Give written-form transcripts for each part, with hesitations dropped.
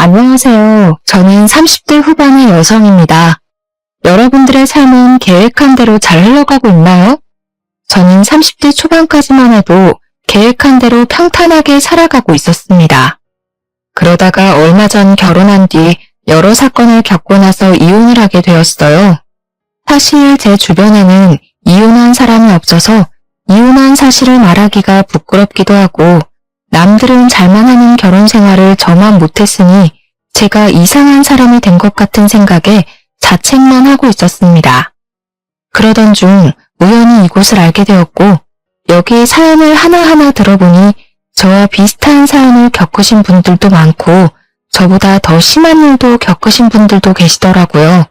안녕하세요. 저는 30대 후반의 여성입니다. 여러분들의 삶은 계획한 대로 잘 흘러가고 있나요? 저는 30대 초반까지만 해도 계획한 대로 평탄하게 살아가고 있었습니다. 그러다가 얼마 전 결혼한 뒤 여러 사건을 겪고 나서 이혼을 하게 되었어요. 사실 제 주변에는 이혼한 사람이 없어서 이혼한 사실을 말하기가 부끄럽기도 하고 남들은 잘만 하는 결혼 생활을 저만 못했으니 제가 이상한 사람이 된 것 같은 생각에 자책만 하고 있었습니다. 그러던 중 우연히 이곳을 알게 되었고 여기에 사연을 하나하나 들어보니 저와 비슷한 사연을 겪으신 분들도 많고 저보다 더 심한 일도 겪으신 분들도 계시더라고요.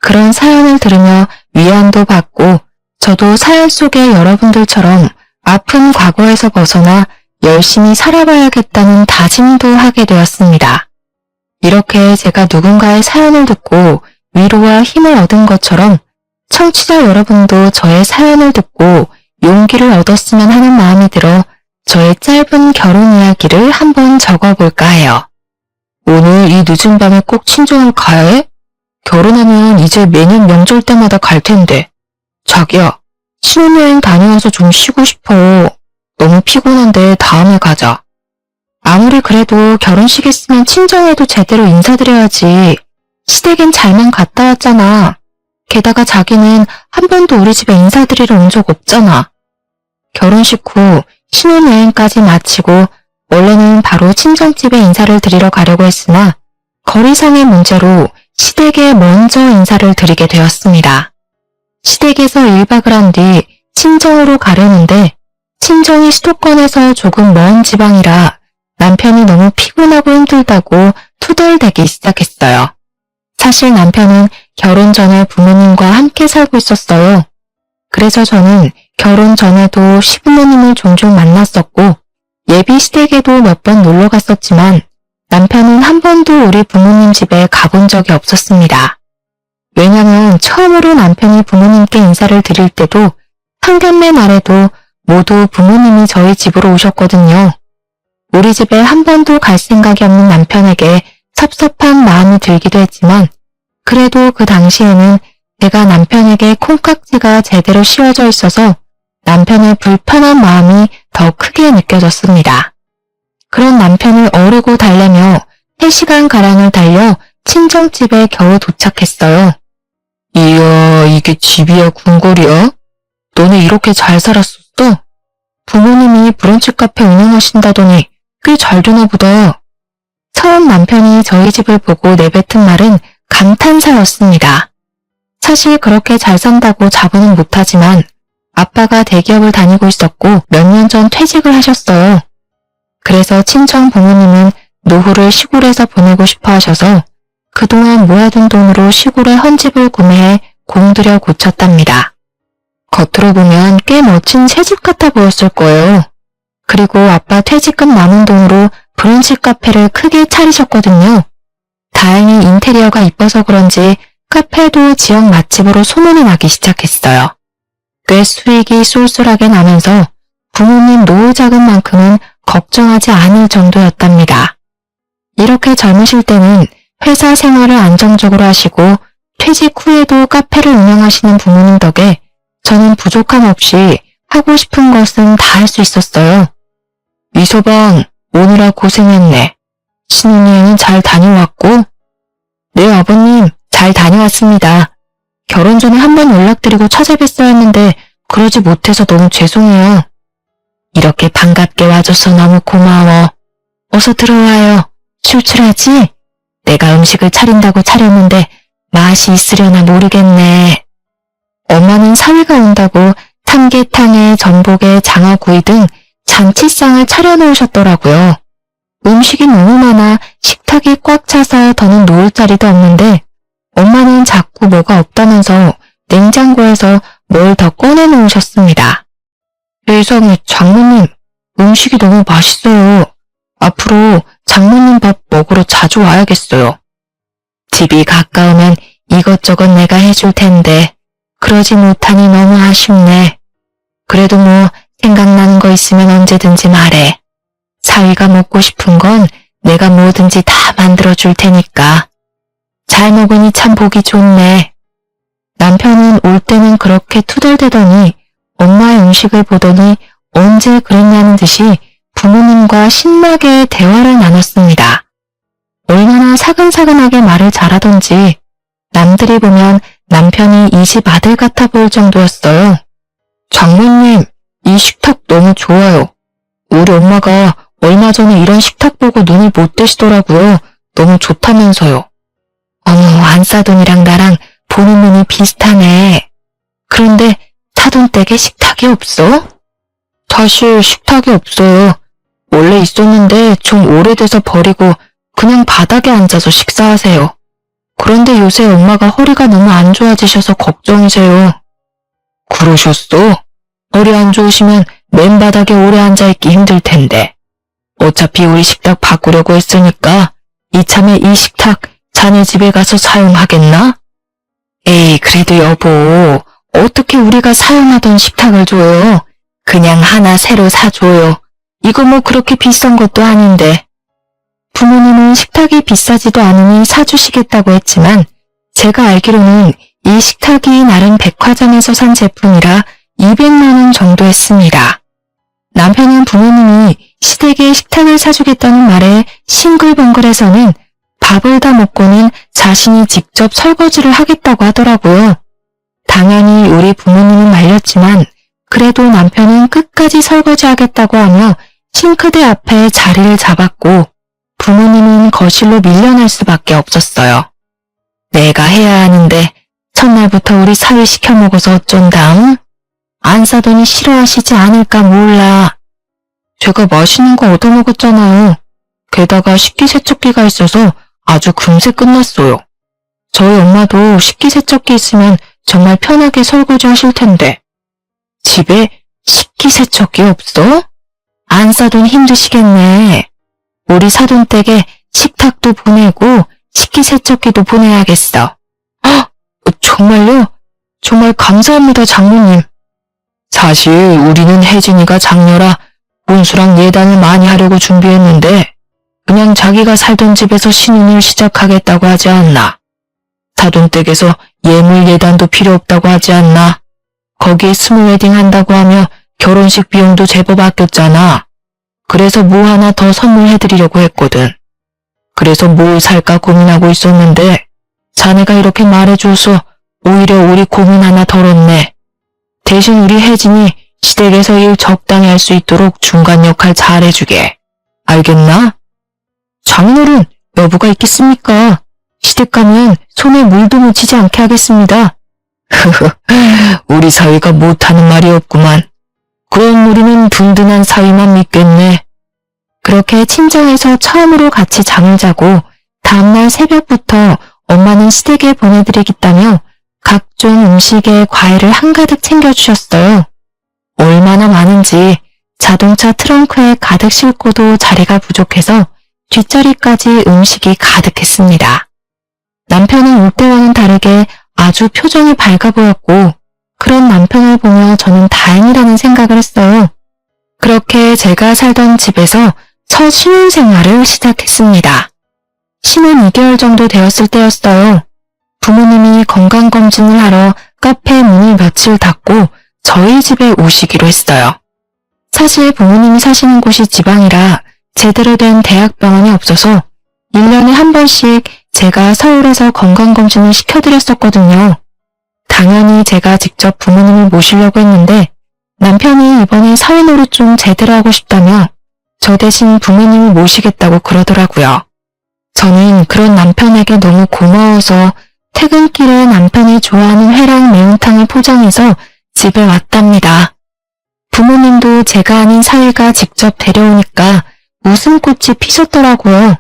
그런 사연을 들으며 위안도 받고 저도 사연 속의 여러분들처럼 아픈 과거에서 벗어나 열심히 살아봐야겠다는 다짐도 하게 되었습니다. 이렇게 제가 누군가의 사연을 듣고 위로와 힘을 얻은 것처럼 청취자 여러분도 저의 사연을 듣고 용기를 얻었으면 하는 마음이 들어 저의 짧은 결혼 이야기를 한번 적어볼까 해요. 오늘 이 늦은 밤에 꼭 친정을 가야 해? 결혼하면 이제 매년 명절 때마다 갈 텐데. 자기야, 신혼여행 다녀와서 좀 쉬고 싶어. 너무 피곤한데 다음에 가자. 아무리 그래도 결혼식 했으면 친정에도 제대로 인사드려야지. 시댁엔 잘만 갔다 왔잖아. 게다가 자기는 한 번도 우리 집에 인사드리러 온 적 없잖아. 결혼식 후 신혼여행까지 마치고 원래는 바로 친정집에 인사를 드리러 가려고 했으나 거리상의 문제로 시댁에 먼저 인사를 드리게 되었습니다. 시댁에서 1박을 한 뒤 친정으로 가려는데 친정이 수도권에서 조금 먼 지방이라 남편이 너무 피곤하고 힘들다고 투덜대기 시작했어요. 사실 남편은 결혼 전에 부모님과 함께 살고 있었어요. 그래서 저는 결혼 전에도 시부모님을 종종 만났었고 예비 시댁에도 몇 번 놀러 갔었지만 남편은 한 번도 우리 부모님 집에 가본 적이 없었습니다. 왜냐면 처음으로 남편이 부모님께 인사를 드릴 때도 상견례 날에도 모두 부모님이 저희 집으로 오셨거든요. 우리 집에 한 번도 갈 생각이 없는 남편에게 섭섭한 마음이 들기도 했지만 그래도 그 당시에는 제가 남편에게 콩깍지가 제대로 씌워져 있어서 남편의 불편한 마음이 더 크게 느껴졌습니다. 그런 남편을 어르고 달래며 3시간가량을 달려 친정집에 겨우 도착했어요. 이야, 이게 집이야 궁궐이야? 너네 이렇게 잘 살았었어? 부모님이 브런치 카페 운영하신다더니 꽤 잘 되나 보다. 처음 남편이 저희 집을 보고 내뱉은 말은 감탄사였습니다. 사실 그렇게 잘 산다고 자부는 못하지만 아빠가 대기업을 다니고 있었고 몇 년 전 퇴직을 하셨어요. 그래서 친정 부모님은 노후를 시골에서 보내고 싶어 하셔서 그동안 모아둔 돈으로 시골에 헌집을 구매해 공들여 고쳤답니다. 겉으로 보면 꽤 멋진 새집 같아 보였을 거예요. 그리고 아빠 퇴직금 남은 돈으로 브런치 카페를 크게 차리셨거든요. 다행히 인테리어가 이뻐서 그런지 카페도 지역 맛집으로 소문이 나기 시작했어요. 꽤 수익이 쏠쏠하게 나면서 부모님 노후 자금만큼은 걱정하지 않을 정도였답니다. 이렇게 젊으실 때는 회사 생활을 안정적으로 하시고 퇴직 후에도 카페를 운영하시는 부모님 덕에 저는 부족함 없이 하고 싶은 것은 다 할 수 있었어요. 이소방, 오느라 고생했네. 신혼여행은 잘 다녀왔고? 네, 아버님, 잘 다녀왔습니다. 결혼 전에 한번 연락드리고 찾아뵀어야 했는데 그러지 못해서 너무 죄송해요. 이렇게 반갑게 와줘서 너무 고마워. 어서 들어와요. 출출하지? 내가 음식을 차린다고 차렸는데 맛이 있으려나 모르겠네. 엄마는 사위가 온다고 삼계탕에 전복에 장어구이 등 잔치상을 차려놓으셨더라고요. 음식이 너무 많아 식탁이 꽉 차서 더는 놓을 자리도 없는데 엄마는 자꾸 뭐가 없다면서 냉장고에서 뭘 더 꺼내놓으셨습니다. 세상에 장모님, 음식이 너무 맛있어요. 앞으로 장모님 밥 먹으러 자주 와야겠어요. 집이 가까우면 이것저것 내가 해줄 텐데 그러지 못하니 너무 아쉽네. 그래도 뭐 생각나는 거 있으면 언제든지 말해. 사위가 먹고 싶은 건 내가 뭐든지 다 만들어줄 테니까. 잘 먹으니 참 보기 좋네. 남편은 올 때는 그렇게 투덜대더니 엄마의 음식을 보더니 언제 그랬냐는 듯이 부모님과 신나게 대화를 나눴습니다. 얼마나 사근사근하게 말을 잘하던지 남들이 보면 남편이 이 집 아들 같아 보일 정도였어요. 장모님, 이 식탁 너무 좋아요. 우리 엄마가 얼마 전에 이런 식탁 보고 눈을 못 떼시더라고요. 너무 좋다면서요. 어머, 안사돈이랑 나랑 보는 눈이 비슷하네. 그런데 사돈댁에 식탁이 없어? 사실 식탁이 없어요. 원래 있었는데 좀 오래돼서 버리고 그냥 바닥에 앉아서 식사하세요. 그런데 요새 엄마가 허리가 너무 안 좋아지셔서 걱정이세요. 그러셨어? 허리 안 좋으시면 맨바닥에 오래 앉아있기 힘들 텐데. 어차피 우리 식탁 바꾸려고 했으니까 이참에 이 식탁 자네 집에 가서 사용하겠나? 에이, 그래도 여보, 어떻게 우리가 사용하던 식탁을 줘요? 그냥 하나 새로 사줘요. 이거 뭐 그렇게 비싼 것도 아닌데. 부모님은 식탁이 비싸지도 않으니 사주시겠다고 했지만 제가 알기로는 이 식탁이 나름 백화점에서 산 제품이라 200만 원 정도 했습니다. 남편은 부모님이 시댁에 식탁을 사주겠다는 말에 싱글벙글해서는 밥을 다 먹고는 자신이 직접 설거지를 하겠다고 하더라고요. 당연히 우리 부모님은 말렸지만 그래도 남편은 끝까지 설거지하겠다고 하며 싱크대 앞에 자리를 잡았고 부모님은 거실로 밀려날 수밖에 없었어요. 내가 해야 하는데 첫날부터 우리 사위 시켜 먹어서 어쩐담? 안 사더니 싫어하시지 않을까 몰라. 제가 맛있는 거 얻어먹었잖아요. 게다가 식기세척기가 있어서 아주 금세 끝났어요. 저희 엄마도 식기세척기 있으면 정말 편하게 설거지 하실 텐데. 집에 식기세척기 없어? 안 사돈 힘드시겠네. 우리 사돈댁에 식탁도 보내고 식기세척기도 보내야겠어. 헉, 정말요? 정말 감사합니다, 장모님. 사실 우리는 혜진이가 장녀라 혼수랑 예단을 많이 하려고 준비했는데 그냥 자기가 살던 집에서 신혼을 시작하겠다고 하지 않나. 사돈댁에서 예물 예단도 필요 없다고 하지 않나. 거기에 스몰 웨딩 한다고 하며 결혼식 비용도 제법 아꼈잖아. 그래서 뭐 하나 더 선물해드리려고 했거든. 그래서 뭘 살까 고민하고 있었는데 자네가 이렇게 말해줘서 오히려 우리 고민 하나 덜었네. 대신 우리 혜진이 시댁에서 일 적당히 할 수 있도록 중간 역할 잘해주게. 알겠나? 장인어른, 여부가 있겠습니까? 시댁 가면 손에 물도 묻히지 않게 하겠습니다. 우리 사위가 못하는 말이 없구만. 그럼 우리는 든든한 사위만 믿겠네. 그렇게 친정에서 처음으로 같이 잠을 자고 다음날 새벽부터 엄마는 시댁에 보내드리겠다며 각종 음식에 과일을 한가득 챙겨주셨어요. 얼마나 많은지 자동차 트렁크에 가득 싣고도 자리가 부족해서 뒷자리까지 음식이 가득했습니다. 남편은 올 때와는 다르게 아주 표정이 밝아 보였고 그런 남편을 보며 저는 다행이라는 생각을 했어요. 그렇게 제가 살던 집에서 첫 신혼생활을 시작했습니다. 신혼 2개월 정도 되었을 때였어요. 부모님이 건강검진을 하러 카페 문을 며칠 닫고 저희 집에 오시기로 했어요. 사실 부모님이 사시는 곳이 지방이라 제대로 된 대학병원이 없어서 1년에 한 번씩 제가 서울에서 건강검진을 시켜드렸었거든요. 당연히 제가 직접 부모님을 모시려고 했는데 남편이 이번에 사회노릇 좀 제대로 하고 싶다며 저 대신 부모님을 모시겠다고 그러더라고요. 저는 그런 남편에게 너무 고마워서 퇴근길에 남편이 좋아하는 회랑 매운탕을 포장해서 집에 왔답니다. 부모님도 제가 아닌 사위가 직접 데려오니까 웃음꽃이 피셨더라고요.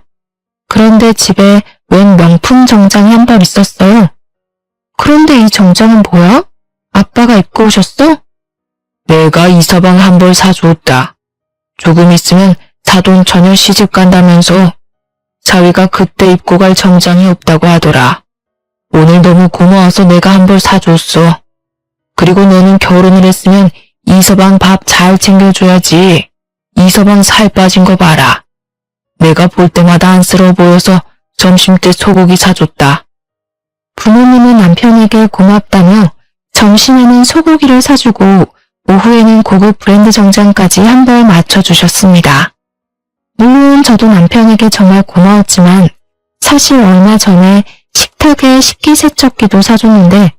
그런데 집에 웬 명품 정장이 한 벌 있었어요. 그런데 이 정장은 뭐야? 아빠가 입고 오셨어? 내가 이서방 한 벌 사주었다. 조금 있으면 사돈 처녀 시집 간다면서 사위가 그때 입고 갈 정장이 없다고 하더라. 오늘 너무 고마워서 내가 한 벌 사줬어. 그리고 너는 결혼을 했으면 이서방 밥 잘 챙겨줘야지. 이서방 살 빠진 거 봐라. 내가 볼 때마다 안쓰러워 보여서 점심때 소고기 사줬다. 부모님은 남편에게 고맙다며 점심에는 소고기를 사주고 오후에는 고급 브랜드 정장까지 한 벌 맞춰주셨습니다. 물론 저도 남편에게 정말 고마웠지만 사실 얼마 전에 식탁에 식기세척기도 사줬는데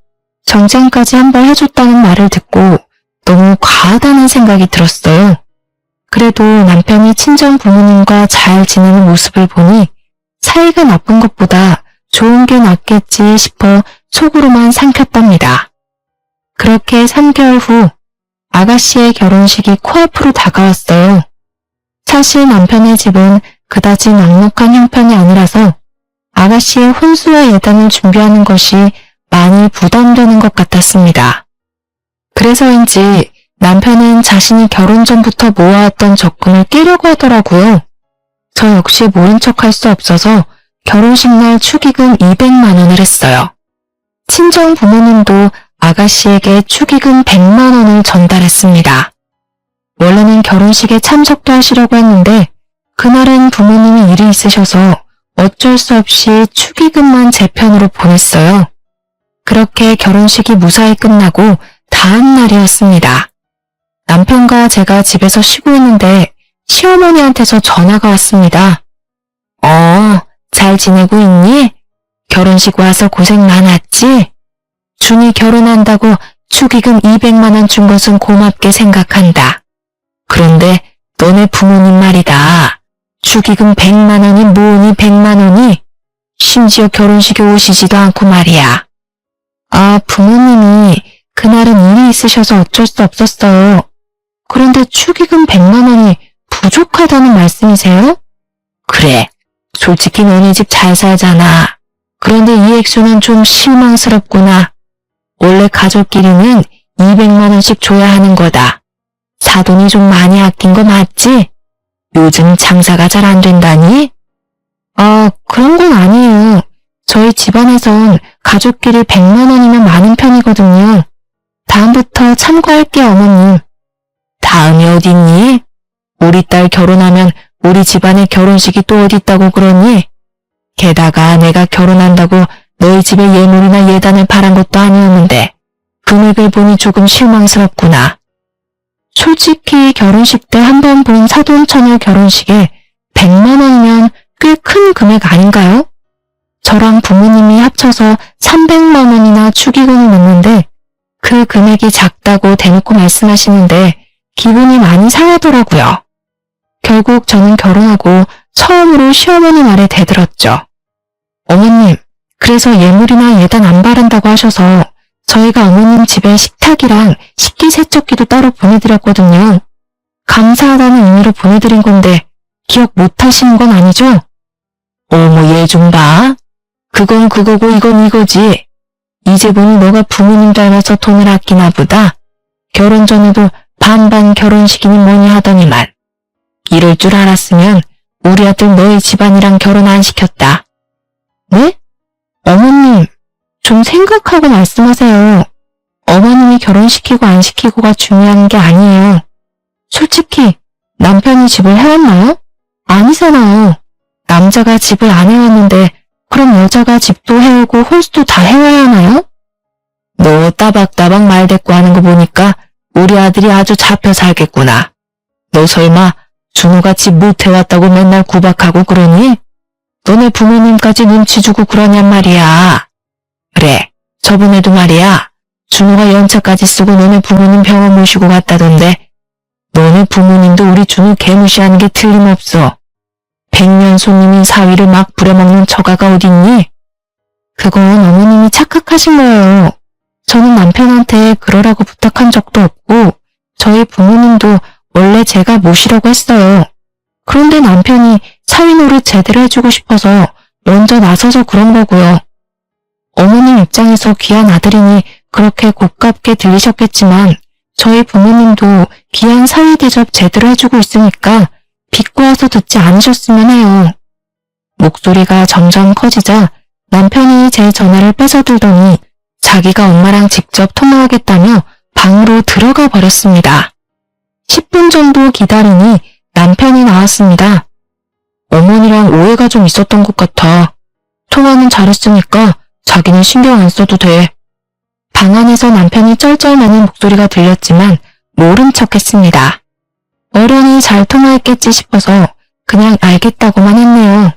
정장까지 한 벌 해줬다는 말을 듣고 너무 과하다는 생각이 들었어요. 그래도 남편이 친정 부모님과 잘 지내는 모습을 보니 사이가 나쁜 것보다 좋은 게 낫겠지 싶어 속으로만 삼켰답니다. 그렇게 3개월 후 아가씨의 결혼식이 코앞으로 다가왔어요. 사실 남편의 집은 그다지 넉넉한 형편이 아니라서 아가씨의 혼수와 예단을 준비하는 것이 많이 부담되는 것 같았습니다. 그래서인지 남편은 자신이 결혼 전부터 모아왔던 적금을 깨려고 하더라고요. 저 역시 모른 척할 수 없어서 결혼식 날 축의금 200만 원을 했어요. 친정 부모님도 아가씨에게 축의금 100만 원을 전달했습니다. 원래는 결혼식에 참석도 하시려고 했는데 그날은 부모님이 일이 있으셔서 어쩔 수 없이 축의금만 제 편으로 보냈어요. 그렇게 결혼식이 무사히 끝나고 다음 날이었습니다. 남편과 제가 집에서 쉬고 있는데 시어머니한테서 전화가 왔습니다. 잘 지내고 있니? 결혼식 와서 고생 많았지? 준이 결혼한다고 축의금 200만 원 준 것은 고맙게 생각한다. 그런데 너네 부모님 말이다. 축의금 100만 원이 뭐니 100만 원이? 심지어 결혼식에 오시지도 않고 말이야. 부모님이 그날은 일이 있으셔서 어쩔 수 없었어요. 그런데 축의금 100만 원이 부족하다는 말씀이세요? 그래. 솔직히 너네 집 잘 살잖아. 그런데 이 액수는 좀 실망스럽구나. 원래 가족끼리는 200만 원씩 줘야 하는 거다. 사돈이 좀 많이 아낀 거 맞지? 요즘 장사가 잘 안 된다니? 그런 건 아니에요. 저희 집안에선 가족끼리 100만 원이면 많은 편이거든요. 다음부터 참고할게요, 어머님. 다음이 어딨니? 우리 딸 결혼하면 우리 집안에 결혼식이 또 어딨다고 그러니? 게다가 내가 결혼한다고 너희 집에 예물이나 예단을 바란 것도 아니었는데 금액을 보니 조금 실망스럽구나. 솔직히 결혼식 때 한 번 본 사돈처녀 결혼식에 100만 원이면 꽤 큰 금액 아닌가요? 저랑 부모님이 합쳐서 300만 원이나 축의금을 냈는데 그 금액이 작다고 대놓고 말씀하시는데 기분이 많이 상하더라고요. 결국 저는 결혼하고 처음으로 시어머니 말에 대들었죠. 어머님, 그래서 예물이나 예단 안 바른다고 하셔서 저희가 어머님 집에 식탁이랑 식기세척기도 따로 보내드렸거든요. 감사하다는 의미로 보내드린 건데 기억 못 하시는 건 아니죠? 어머, 얘 좀 봐. 그건 그거고 이건 이거지. 이제 보니 너가 부모님 닮아서 돈을 아끼나 보다. 결혼 전에도 반반 결혼식이니 뭐니 하더니만. 이럴 줄 알았으면 우리 아들 너희 집안이랑 결혼 안 시켰다. 네? 어머님, 좀 생각하고 말씀하세요. 어머님이 결혼시키고 안 시키고가 중요한 게 아니에요. 솔직히 남편이 집을 해왔나요? 아니잖아요. 남자가 집을 안 해왔는데 그럼 여자가 집도 해오고 홀수도 다 해와야 하나요? 너 따박따박 말대꾸 하는 거 보니까 우리 아들이 아주 잡혀 살겠구나. 너 설마 준호가 집 못 해왔다고 맨날 구박하고 그러니? 너네 부모님까지 눈치 주고 그러냔 말이야. 그래, 저번에도 말이야. 준호가 연차까지 쓰고 너네 부모님 병원 모시고 갔다던데 너네 부모님도 우리 준호 개무시하는 게 틀림없어. 100년 손님인 사위를 막 부려먹는 처가가 어딨니? 그건 어머님이 착각하신 거예요. 저는 남편한테 그러라고 부탁한 적도 없고 저희 부모님도 원래 제가 모시라고 했어요. 그런데 남편이 사위 노릇 제대로 해주고 싶어서 먼저 나서서 그런 거고요. 어머님 입장에서 귀한 아들이니 그렇게 고깝게 들리셨겠지만 저희 부모님도 귀한 사위 대접 제대로 해주고 있으니까 비꼬아서 듣지 않으셨으면 해요. 목소리가 점점 커지자 남편이 제 전화를 뺏어들더니 자기가 엄마랑 직접 통화하겠다며 방으로 들어가 버렸습니다. 10분 정도 기다리니 남편이 나왔습니다. 어머니랑 오해가 좀 있었던 것 같아. 통화는 잘했으니까 자기는 신경 안 써도 돼. 방 안에서 남편이 쩔쩔매는 목소리가 들렸지만 모른 척했습니다. 어련히 잘 통화했겠지 싶어서 그냥 알겠다고만 했네요.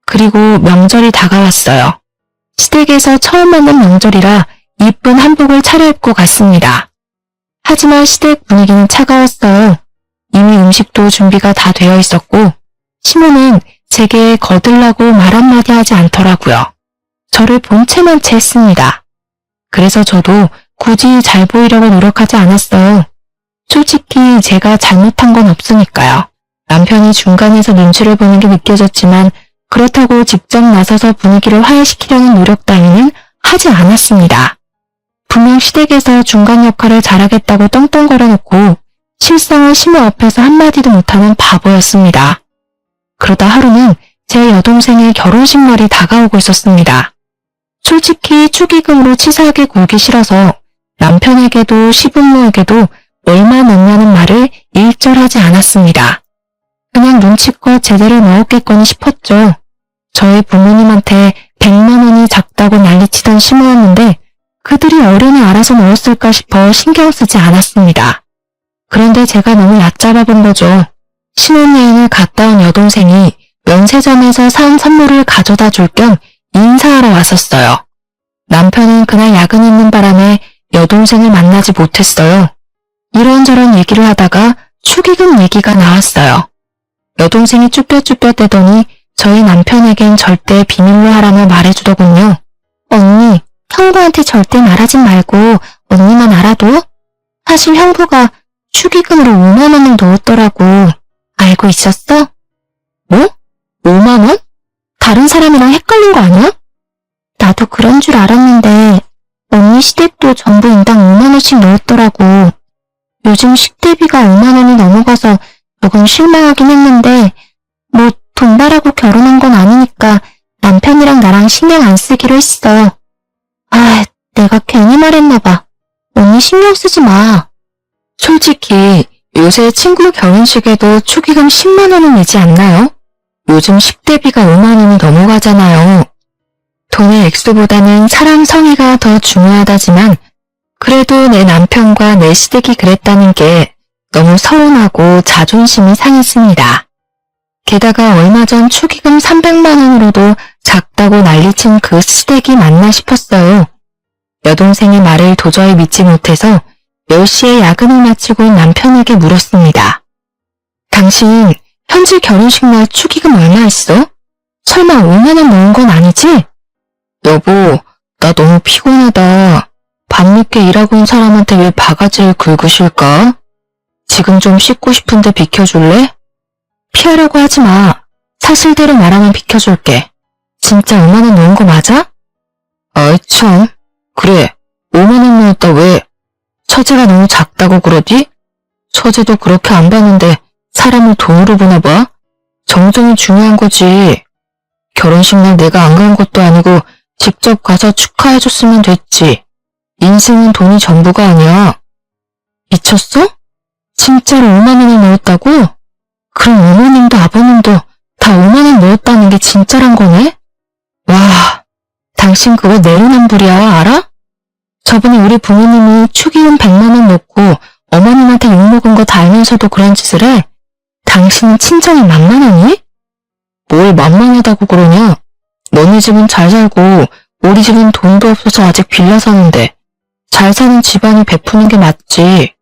그리고 명절이 다가왔어요. 시댁에서 처음 맞는 명절이라 이쁜 한복을 차려입고 갔습니다. 하지만 시댁 분위기는 차가웠어요. 이미 음식도 준비가 다 되어 있었고 시모는 제게 거들라고 말 한마디 하지 않더라고요. 저를 본체만 채 했습니다. 그래서 저도 굳이 잘 보이려고 노력하지 않았어요. 솔직히 제가 잘못한 건 없으니까요. 남편이 중간에서 눈치를 보는 게 느껴졌지만 그렇다고 직접 나서서 분위기를 화해시키려는 노력 따위는 하지 않았습니다. 분명 시댁에서 중간 역할을 잘하겠다고 떵떵거려놓고 실상은 시모 앞에서 한마디도 못하는 바보였습니다. 그러다 하루는 제 여동생의 결혼식 날이 다가오고 있었습니다. 솔직히 축의금으로 치사하게 굴기 싫어서 남편에게도 시부모에게도 얼마 넣냐는 말을 일절하지 않았습니다. 그냥 눈치껏 제대로 넣었겠거니 싶었죠. 저희 부모님한테 100만 원이 작다고 난리치던 시모였는데 그들이 어른이 알아서 넣었을까 싶어 신경 쓰지 않았습니다. 그런데 제가 너무 얕잡아 본 거죠. 신혼여행을 갔다 온 여동생이 면세점에서 산 선물을 가져다 줄 겸 인사하러 왔었어요. 남편은 그날 야근이 있는 바람에 여동생을 만나지 못했어요. 이런저런 얘기를 하다가 축의금 얘기가 나왔어요. 여동생이 쭈뼛쭈뼛대더니 저희 남편에겐 절대 비밀로 하라며 말해주더군요. 언니, 형부한테 절대 말하지 말고 언니만 알아둬? 사실 형부가 축의금으로 5만 원을 넣었더라고. 알고 있었어? 뭐? 5만 원? 다른 사람이랑 헷갈린 거 아니야? 나도 그런 줄 알았는데 언니 시댁도 전부 인당 5만 원씩 넣었더라고. 요즘 식대비가 5만 원이 넘어가서 조금 실망하긴 했는데 뭐 돈 바라고 결혼한 건 아니니까 남편이랑 나랑 신경 안 쓰기로 했어. 아, 내가 괜히 말했나 봐. 언니 신경 쓰지 마. 솔직히 요새 친구 결혼식에도 축의금 10만 원은 내지 않나요? 요즘 식대비가 5만 원이 넘어가잖아요. 돈의 액수보다는 사랑 성의가 더 중요하다지만 그래도 내 남편과 내 시댁이 그랬다는 게 너무 서운하고 자존심이 상했습니다. 게다가 얼마 전 축의금 300만 원으로도 작다고 난리친 그 시댁이 맞나 싶었어요. 여동생의 말을 도저히 믿지 못해서 10시에 야근을 마치고 남편에게 물었습니다. 당신 현지 결혼식 날 축의금 얼마 했어? 설마 5만 원 넣은 건 아니지? 여보, 나 너무 피곤하다. 밤늦게 일하고 온 사람한테 왜 바가지를 긁으실까? 지금 좀 씻고 싶은데 비켜줄래? 피하려고 하지 마. 사실대로 말하면 비켜줄게. 진짜 5만 원 넣은 거 맞아? 아이 참. 그래, 5만 원 넣었다 왜? 처제가 너무 작다고 그러지? 처제도 그렇게 안 봤는데 사람을 돈으로 보나 봐? 정성이 중요한 거지. 결혼식 날 내가 안 간 것도 아니고 직접 가서 축하해줬으면 됐지. 인생은 돈이 전부가 아니야. 미쳤어? 진짜로 5만 원을 넣었다고? 그럼 어머님도 아버님도 다 5만 원 넣었다는 게 진짜란 거네? 와, 당신 그거 내로남불이야, 알아? 저번에 우리 부모님이 축의금 100만 원 넣고 어머님한테 욕먹은 거 다 알면서도 그런 짓을 해? 당신은 친정이 만만하니? 뭘 만만하다고 그러냐? 너네 집은 잘 살고 우리 집은 돈도 없어서 아직 빌려 사는데 잘 사는 집안이 베푸는 게 맞지.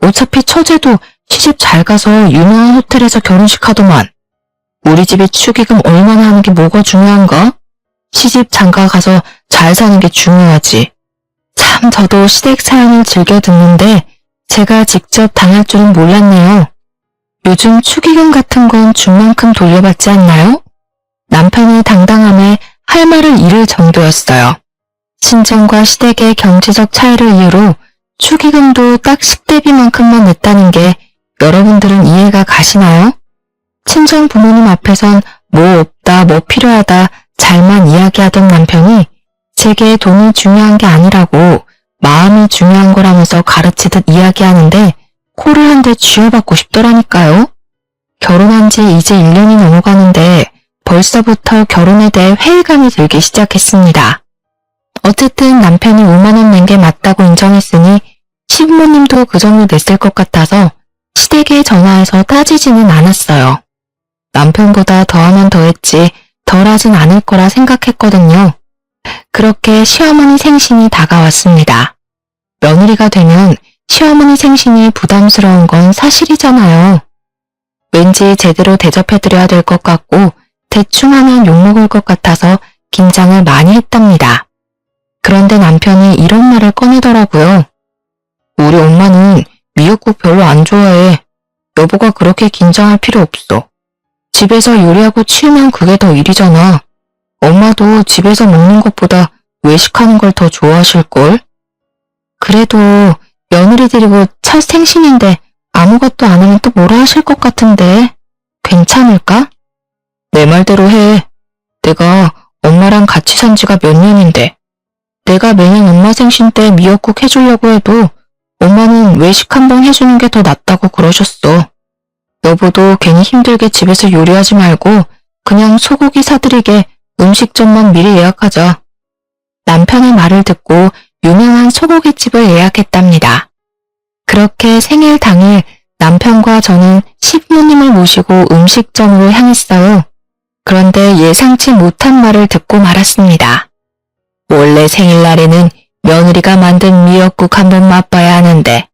어차피 처제도 시집 잘 가서 유명한 호텔에서 결혼식 하더만. 우리 집이 축의금 얼마나 하는 게 뭐가 중요한가? 시집 장가 가서 잘 사는 게 중요하지. 참 저도 시댁 사연을 즐겨 듣는데 제가 직접 당할 줄은 몰랐네요. 요즘 축의금 같은 건 준 만큼 돌려받지 않나요? 남편의 당당함에 할 말을 잃을 정도였어요. 친정과 시댁의 경제적 차이를 이유로 축의금도 딱 식대비만큼만 냈다는 게 여러분들은 이해가 가시나요? 친정 부모님 앞에선 뭐 없다, 뭐 필요하다 잘만 이야기하던 남편이 제게 돈이 중요한 게 아니라고 마음이 중요한 거라면서 가르치듯 이야기하는데 코를 한 대 쥐어받고 싶더라니까요. 결혼한 지 이제 1년이 넘어가는데 벌써부터 결혼에 대해 회의감이 들기 시작했습니다. 어쨌든 남편이 5만 원 낸 게 맞다고 인정했으니 시부모님도 그 정도 냈을 것 같아서 시댁에 전화해서 따지지는 않았어요. 남편보다 더하면 더했지 덜 하진 않을 거라 생각했거든요. 그렇게 시어머니 생신이 다가왔습니다. 며느리가 되면 시어머니 생신이 부담스러운 건 사실이잖아요. 왠지 제대로 대접해드려야 될 것 같고 대충 하면 욕먹을 것 같아서 긴장을 많이 했답니다. 그런데 남편이 이런 말을 꺼내더라고요. 우리 엄마는 미역국 별로 안 좋아해. 여보가 그렇게 긴장할 필요 없어. 집에서 요리하고 치우면 그게 더 일이잖아. 엄마도 집에서 먹는 것보다 외식하는 걸 더 좋아하실걸? 그래도 며느리 데리고 첫 생신인데 아무것도 안 하면 또 뭐라 하실 것 같은데 괜찮을까? 내 말대로 해. 내가 엄마랑 같이 산 지가 몇 년인데 내가 매년 엄마 생신 때 미역국 해주려고 해도 엄마는 외식 한번 해주는 게 더 낫다고 그러셨어. 여보도 괜히 힘들게 집에서 요리하지 말고 그냥 소고기 사드리게 음식점만 미리 예약하자. 남편의 말을 듣고 유명한 소고기집을 예약했답니다. 그렇게 생일 당일 남편과 저는 시부모님을 모시고 음식점으로 향했어요. 그런데 예상치 못한 말을 듣고 말았습니다. 원래 생일날에는 며느리가 만든 미역국 한번 맛봐야 하는데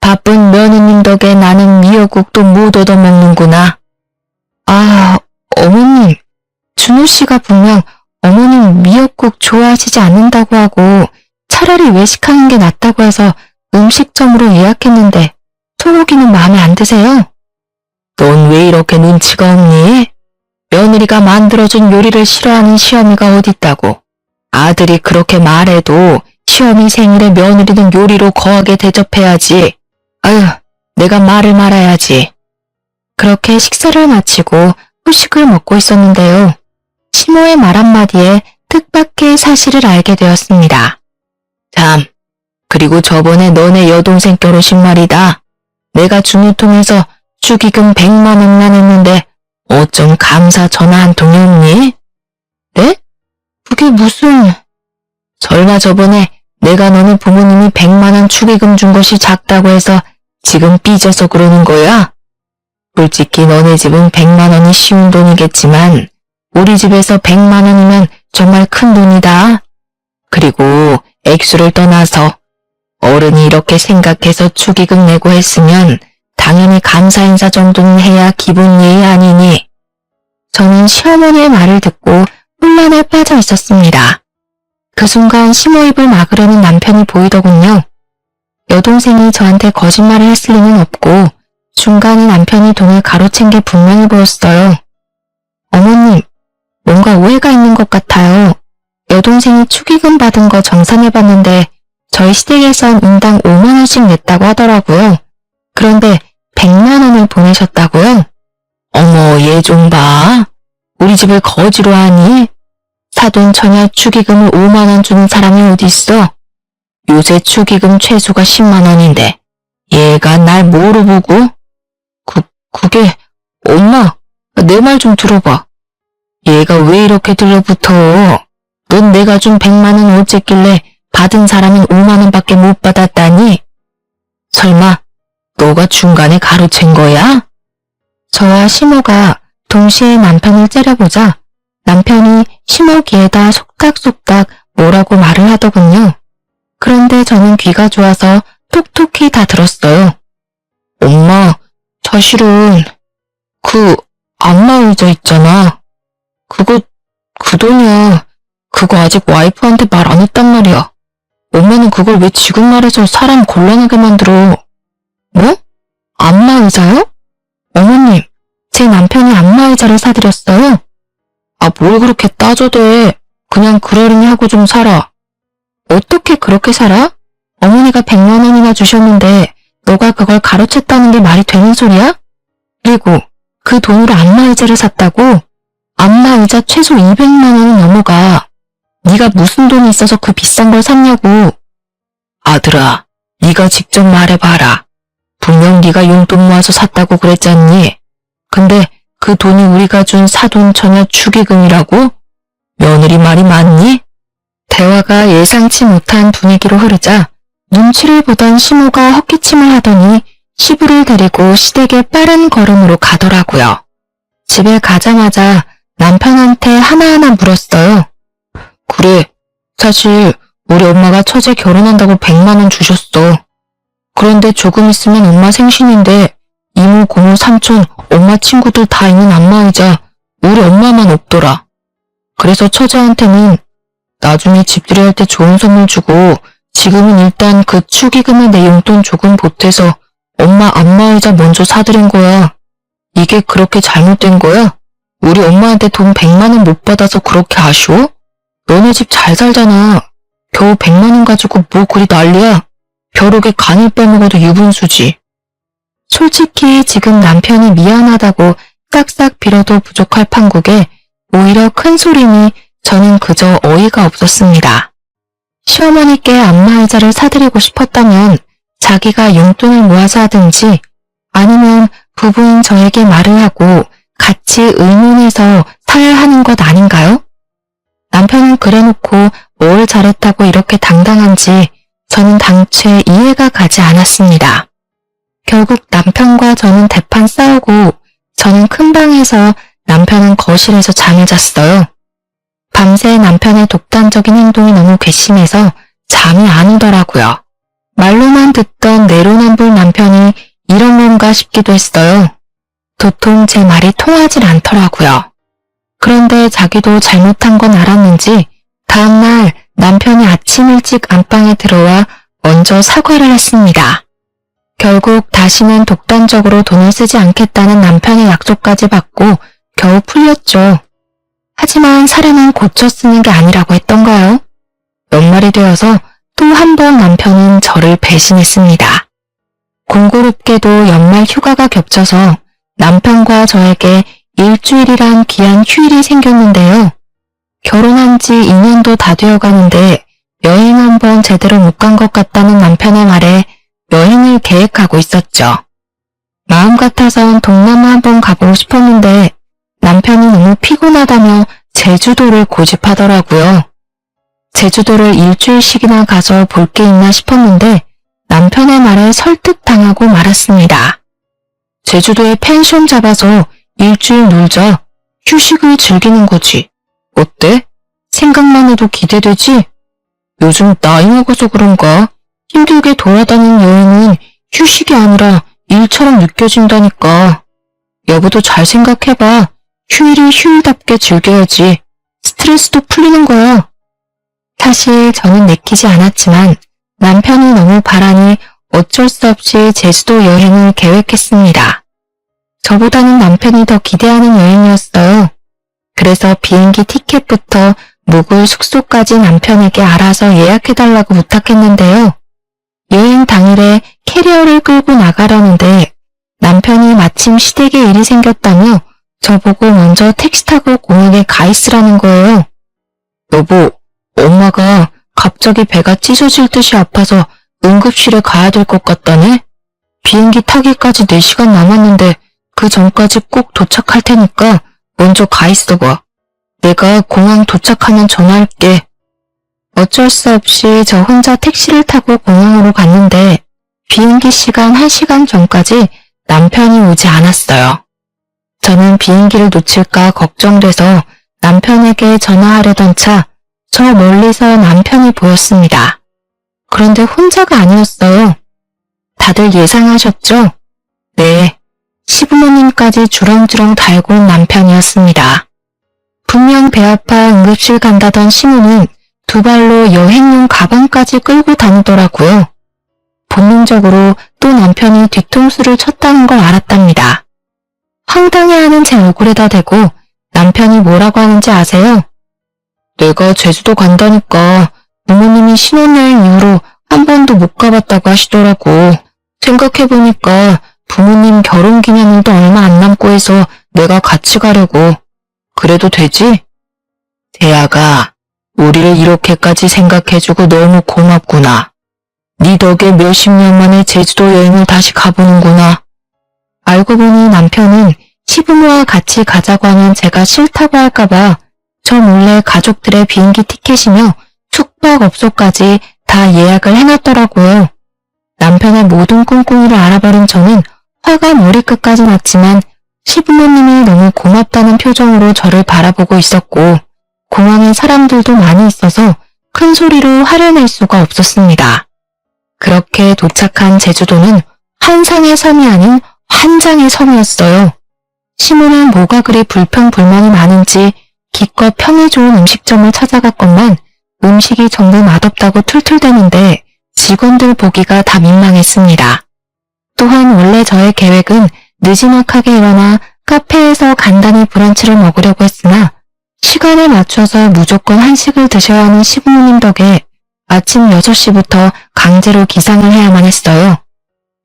바쁜 며느님 덕에 나는 미역국도 못 얻어먹는구나. 아, 어머님, 준호 씨가 분명 어머님 미역국 좋아하시지 않는다고 하고 차라리 외식하는 게 낫다고 해서 음식점으로 예약했는데 소고기는 마음에 안 드세요? 넌 왜 이렇게 눈치가 없니? 며느리가 만들어준 요리를 싫어하는 시어미가 어딨다고. 아들이 그렇게 말해도 시어미 생일에 며느리는 요리로 거하게 대접해야지. 아유, 내가 말을 말아야지. 그렇게 식사를 마치고 후식을 먹고 있었는데요. 시모의 말 한마디에 뜻밖의 사실을 알게 되었습니다. 참, 그리고 저번에 너네 여동생 결혼식 말이다. 내가 중유통에서 축의금 100만 원만 했는데 어쩜 감사 전화 한 통이 없니? 네? 그게 무슨... 설마 저번에 내가 너네 부모님이 100만 원 축의금 준 것이 작다고 해서 지금 삐져서 그러는 거야? 솔직히 너네 집은 100만 원이 쉬운 돈이겠지만 우리 집에서 100만 원이면 정말 큰 돈이다. 그리고 액수를 떠나서 어른이 이렇게 생각해서 축의금 내고 했으면 당연히 감사 인사 정도는 해야 기본 예의 아니니. 저는 시어머니의 말을 듣고 혼란에 빠져 있었습니다. 그 순간 시모 입을 막으려는 남편이 보이더군요. 여동생이 저한테 거짓말을 했을 리는 없고 중간에 남편이 돈을 가로챈 게 분명히 보였어요. 어머님, 뭔가 오해가 있는 것 같아요. 여동생이 축의금 받은 거 정산해봤는데 저희 시댁에선 인당 5만 원씩 냈다고 하더라고요. 그런데 100만 원을 보내셨다고요? 어머, 얘 좀 봐. 우리 집을 거지로 하니? 사돈 처녀 축의금을 5만 원 주는 사람이 어디 있어? 요새 축의금 최소가 10만 원인데 얘가 날 뭐로 보고? 그게 엄마, 내 말 좀 들어봐. 얘가 왜 이렇게 들러붙어? 넌 내가 준 100만 원 어쨌길래 받은 사람은 5만 원밖에 못 받았다니? 설마 너가 중간에 가로챈 거야? 저와 시모가 동시에 남편을 째려보자 남편이 시모 귀에다 속닥속닥 뭐라고 말을 하더군요. 그런데 저는 귀가 좋아서 톡톡히 다 들었어요. 엄마, 사실은 그 안마의자 있잖아. 그 돈이야. 그거 아직 와이프한테 말 안 했단 말이야. 엄마는 그걸 왜 지금 말해서 사람 곤란하게 만들어. 뭐? 안마의자요? 어머님, 제 남편이 안마의자를 사드렸어요. 아, 뭘 그렇게 따져대. 그냥 그러려니 하고 좀 살아. 어떻게 그렇게 살아? 어머니가 100만 원이나 주셨는데 너가 그걸 가로챘다는 게 말이 되는 소리야? 그리고 그 돈으로 안마의자를 샀다고? 안마의자 최소 200만 원은 넘어가. 네가 무슨 돈이 있어서 그 비싼 걸 샀냐고. 아들아, 네가 직접 말해봐라. 분명 네가 용돈 모아서 샀다고 그랬잖니. 근데 그 돈이 우리가 준 사돈 처녀 축의금이라고? 며느리 말이 맞니? 대화가 예상치 못한 분위기로 흐르자 눈치를 보던 시모가 헛기침을 하더니 시부를 데리고 시댁에 빠른 걸음으로 가더라고요. 집에 가자마자 남편한테 하나하나 물었어요. 그래, 사실 우리 엄마가 처제 결혼한다고 100만 원 주셨어. 그런데 조금 있으면 엄마 생신인데 이모, 고모, 삼촌, 엄마 친구들 다 있는 안마의자 우리 엄마만 없더라. 그래서 처제한테는 나중에 집들이 할 때 좋은 선물 주고 지금은 일단 그 축의금에 내 용돈 조금 보태서 엄마 안마의자 먼저 사드린 거야. 이게 그렇게 잘못된 거야? 우리 엄마한테 돈 100만 원 못 받아서 그렇게 아쉬워? 너네 집 잘 살잖아. 겨우 100만 원 가지고 뭐 그리 난리야. 벼룩에 간을 빼먹어도 유분수지. 솔직히 지금 남편이 미안하다고 싹싹 빌어도 부족할 판국에 오히려 큰 소리니 저는 그저 어이가 없었습니다. 시어머니께 안마의자를 사드리고 싶었다면 자기가 용돈을 모아서 하든지 아니면 부부인 저에게 말을 하고 같이 의논해서 사야 하는 것 아닌가요? 남편은 그래놓고 뭘 잘했다고 이렇게 당당한지 저는 당최 이해가 가지 않았습니다. 결국 남편과 저는 대판 싸우고 저는 큰 방에서 남편은 거실에서 잠을 잤어요. 밤새 남편의 독단적인 행동이 너무 괘씸해서 잠이 안 오더라고요. 말로만 듣던 내로남불 남편이 이런 건가 싶기도 했어요. 도통 제 말이 통하질 않더라고요. 그런데 자기도 잘못한 건 알았는지 다음날 남편이 아침 일찍 안방에 들어와 먼저 사과를 했습니다. 결국 다시는 독단적으로 돈을 쓰지 않겠다는 남편의 약속까지 받고 겨우 풀렸죠. 하지만 사람은 고쳐 쓰는 게 아니라고 했던가요? 연말이 되어서 또 한 번 남편은 저를 배신했습니다. 공교롭게도 연말 휴가가 겹쳐서 남편과 저에게 일주일이란 귀한 휴일이 생겼는데요. 결혼한 지 2년도 다 되어 가는데 여행 한번 제대로 못 간 것 같다는 남편의 말에 여행을 계획하고 있었죠. 마음 같아선 동남아 한번 가보고 싶었는데 남편이 너무 피곤하다며 제주도를 고집하더라고요. 제주도를 일주일씩이나 가서 볼 게 있나 싶었는데 남편의 말에 설득당하고 말았습니다. 제주도에 펜션 잡아서 일주일 놀자. 휴식을 즐기는 거지. 어때? 생각만 해도 기대되지? 요즘 나이 먹어서 그런가 힘들게 돌아다니는 여행은 휴식이 아니라 일처럼 느껴진다니까. 여보도 잘 생각해봐. 휴일을 휴일답게 즐겨야지. 스트레스도 풀리는 거야. 사실 저는 내키지 않았지만 남편이 너무 바라니 어쩔 수 없이 제주도 여행을 계획했습니다. 저보다는 남편이 더 기대하는 여행이었어요. 그래서 비행기 티켓부터 묵을 숙소까지 남편에게 알아서 예약해달라고 부탁했는데요. 여행 당일에 캐리어를 끌고 나가려는데 남편이 마침 시댁에 일이 생겼다며 저보고 먼저 택시 타고 공항에 가 있으라는 거예요. 여보, 엄마가 갑자기 배가 찢어질 듯이 아파서 응급실에 가야 될 것 같다네? 비행기 타기까지 4시간 남았는데 그 전까지 꼭 도착할 테니까 먼저 가 있어봐. 내가 공항 도착하면 전화할게. 어쩔 수 없이 저 혼자 택시를 타고 공항으로 갔는데 비행기 시간 1시간 전까지 남편이 오지 않았어요. 저는 비행기를 놓칠까 걱정돼서 남편에게 전화하려던 차 저 멀리서 남편이 보였습니다. 그런데 혼자가 아니었어요. 다들 예상하셨죠? 네, 시부모님까지 주렁주렁 달고 온 남편이었습니다. 분명 배 아파 응급실 간다던 시모는 두 발로 여행용 가방까지 끌고 다니더라고요. 본능적으로 또 남편이 뒤통수를 쳤다는 걸 알았답니다. 황당해하는 제 얼굴에다 대고 남편이 뭐라고 하는지 아세요? 내가 제주도 간다니까 부모님이 신혼여행 이후로 한 번도 못 가봤다고 하시더라고. 생각해보니까 부모님 결혼기념일도 얼마 안 남고 해서 내가 같이 가려고. 그래도 되지? 대아가 우리를 이렇게까지 생각해주고 너무 고맙구나. 네 덕에 몇십 년 만에 제주도 여행을 다시 가보는구나. 알고 보니 남편은 시부모와 같이 가자고 하면 제가 싫다고 할까봐 저 몰래 가족들의 비행기 티켓이며 숙박업소까지 다 예약을 해놨더라고요. 남편의 모든 꿍꿍이를 알아버린 저는 화가 머리끝까지 났지만 시부모님이 너무 고맙다는 표정으로 저를 바라보고 있었고 공항에 사람들도 많이 있어서 큰 소리로 화를 낼 수가 없었습니다. 그렇게 도착한 제주도는 한 상의 섬이 아닌 한 장의 섬이었어요. 시모는 뭐가 그리 불평불만이 많은지 기껏 평이 좋은 음식점을 찾아갔건만 음식이 정말 맛없다고 툴툴대는데 직원들 보기가 다 민망했습니다. 또한 원래 저의 계획은 느지막하게 일어나 카페에서 간단히 브런치를 먹으려고 했으나 시간에 맞춰서 무조건 한식을 드셔야 하는 시부모님 덕에 아침 6시부터 강제로 기상을 해야만 했어요.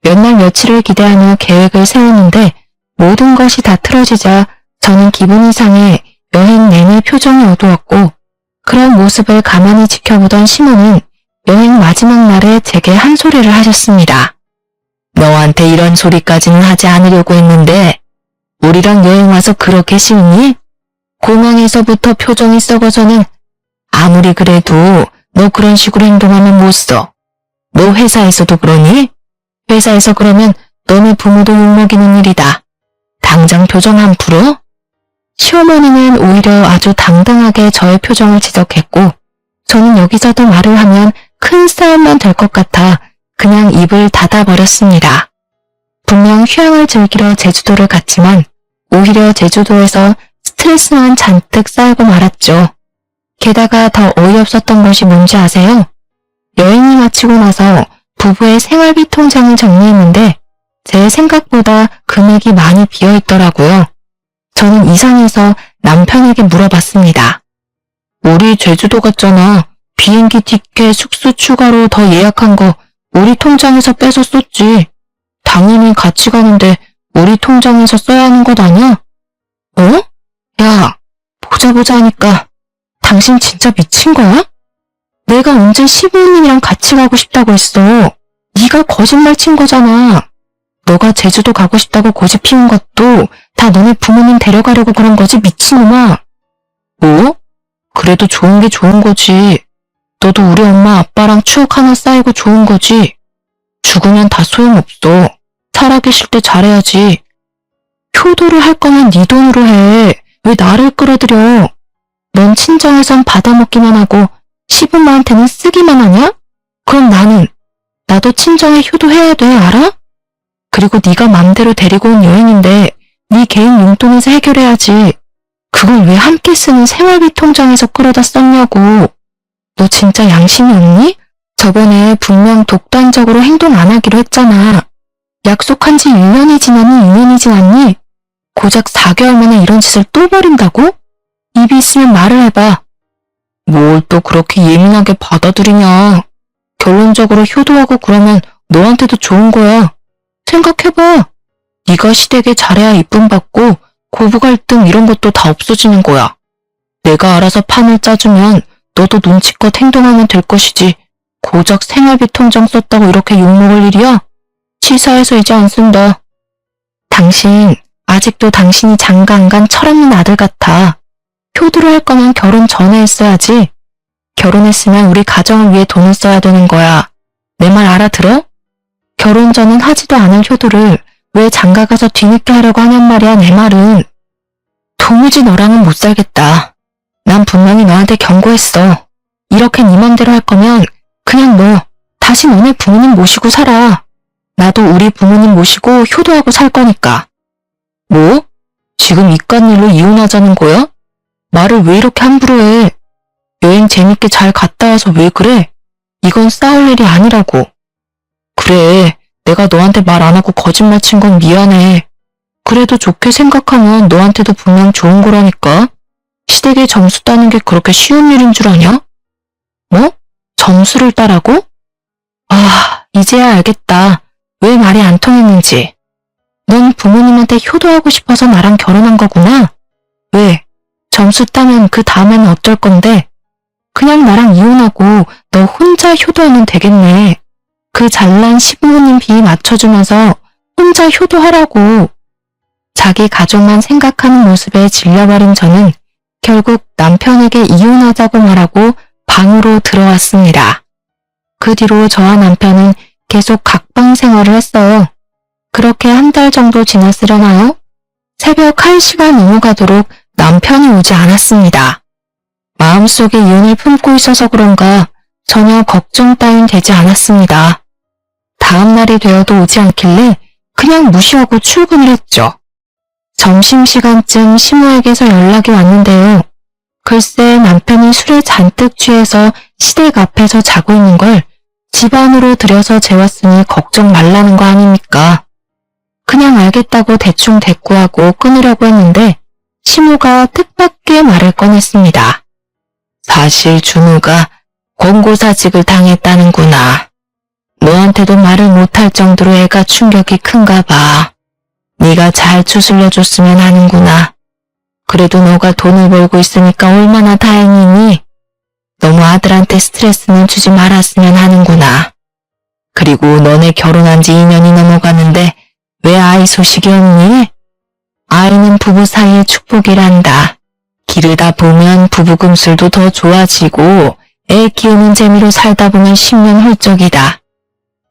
몇 날 며칠을 기대하며 계획을 세웠는데 모든 것이 다 틀어지자 저는 기분이 상해 여행 내내 표정이 어두웠고 그런 모습을 가만히 지켜보던 시모는 여행 마지막 날에 제게 한 소리를 하셨습니다. 너한테 이런 소리까지는 하지 않으려고 했는데 우리랑 여행 와서 그렇게 싫니? 공항에서부터 표정이 썩어서는 아무리 그래도 너 그런 식으로 행동하면 못 써. 너 회사에서도 그러니? 회사에서 그러면 너네 부모도 욕먹이는 일이다. 당장 표정 안 풀어? 시어머니는 오히려 아주 당당하게 저의 표정을 지적했고 저는 여기서 더 말을 하면 큰 싸움만 될 것 같아 그냥 입을 닫아버렸습니다. 분명 휴양을 즐기러 제주도를 갔지만 오히려 제주도에서 스트레스만 잔뜩 쌓이고 말았죠. 게다가 더 어이없었던 것이 뭔지 아세요? 여행이 마치고 나서 부부의 생활비 통장을 정리했는데 제 생각보다 금액이 많이 비어있더라고요. 저는 이상해서 남편에게 물어봤습니다. 우리 제주도 갔잖아. 비행기 티켓, 숙소 추가로 더 예약한 거 우리 통장에서 빼서 썼지. 당연히 같이 가는데 우리 통장에서 써야 하는 것 아니야? 어? 야, 보자 하니까 당신 진짜 미친 거야? 내가 언제 시부모님이랑 같이 가고 싶다고 했어. 네가 거짓말 친 거잖아. 너가 제주도 가고 싶다고 고집 피운 것도 다 너네 부모님 데려가려고 그런 거지 미친놈아. 뭐? 그래도 좋은 게 좋은 거지. 너도 우리 엄마 아빠랑 추억 하나 쌓이고 좋은 거지. 죽으면 다 소용없어. 살아계실 때 잘해야지. 효도를 할 거면 네 돈으로 해. 왜 나를 끌어들여? 넌 친정에선 받아먹기만 하고 시부모한테는 쓰기만 하냐? 그럼 나도 친정에 효도해야 돼, 알아? 그리고 네가 맘대로 데리고 온 여행인데 네 개인 용돈에서 해결해야지. 그걸 왜 함께 쓰는 생활비 통장에서 끌어다 썼냐고. 너 진짜 양심이 없니? 저번에 분명 독단적으로 행동 안 하기로 했잖아. 약속한 지 1년이 지났니 2년이 지났니? 고작 4개월 만에 이런 짓을 또 벌인다고? 입이 있으면 말을 해봐. 뭘 또 그렇게 예민하게 받아들이냐. 결론적으로 효도하고 그러면 너한테도 좋은 거야. 생각해봐. 네가 시댁에 잘해야 이쁨 받고 고부 갈등 이런 것도 다 없어지는 거야. 내가 알아서 판을 짜주면 너도 눈치껏 행동하면 될 것이지. 고작 생활비 통장 썼다고 이렇게 욕먹을 일이야? 치사해서 이제 안 쓴다. 당신 아직도 당신이 장가 안 간 철없는 아들 같아. 효도를 할 거면 결혼 전에 했어야지. 결혼했으면 우리 가정을 위해 돈을 써야 되는 거야. 내 말 알아들어? 결혼 전엔 하지도 않을 효도를 왜 장가 가서 뒤늦게 하려고 하냔 말이야. 내 말은. 도무지 너랑은 못 살겠다. 난 분명히 너한테 경고했어. 이렇게 네 맘대로 할 거면 그냥 너 다시 너네 부모님 모시고 살아. 나도 우리 부모님 모시고 효도하고 살 거니까. 뭐? 지금 이깟 일로 이혼하자는 거야? 말을 왜 이렇게 함부로 해? 여행 재밌게 잘 갔다 와서 왜 그래? 이건 싸울 일이 아니라고. 그래, 내가 너한테 말 안 하고 거짓말 친 건 미안해. 그래도 좋게 생각하면 너한테도 분명 좋은 거라니까. 시댁에 점수 따는 게 그렇게 쉬운 일인 줄 아냐? 뭐? 점수를 따라고? 아, 이제야 알겠다. 왜 말이 안 통했는지. 넌 부모님한테 효도하고 싶어서 나랑 결혼한 거구나. 왜? 점수 따면 그 다음에는 어쩔 건데? 그냥 나랑 이혼하고 너 혼자 효도하면 되겠네. 그 잘난 시부모님 비 맞춰주면서 혼자 효도하라고. 자기 가족만 생각하는 모습에 질려버린 저는 결국 남편에게 이혼하자고 말하고 방으로 들어왔습니다. 그 뒤로 저와 남편은 계속 각방 생활을 했어요. 그렇게 한 달 정도 지났으려나요? 새벽 1시가 넘어가도록 남편이 오지 않았습니다. 마음속에 이혼을 품고 있어서 그런가 전혀 걱정 따윈 되지 않았습니다. 다음 날이 되어도 오지 않길래 그냥 무시하고 출근을 했죠. 점심시간쯤 시모에게서 연락이 왔는데요. 글쎄 남편이 술에 잔뜩 취해서 시댁 앞에서 자고 있는 걸 집 안으로 들여서 재웠으니 걱정 말라는 거 아닙니까? 그냥 알겠다고 대충 대꾸하고 끊으려고 했는데 시모가 뜻밖의 말을 꺼냈습니다. 사실 준우가 권고사직을 당했다는구나. 너한테도 말을 못할 정도로 애가 충격이 큰가 봐. 네가 잘 추슬려줬으면 하는구나. 그래도 너가 돈을 벌고 있으니까 얼마나 다행이니? 너무 아들한테 스트레스는 주지 말았으면 하는구나. 그리고 너네 결혼한 지 2년이 넘어가는데 왜 아이 소식이 없니? 아이는 부부 사이의 축복이란다. 기르다 보면 부부 금술도 더 좋아지고 애 키우는 재미로 살다 보면 10년 훌쩍이다.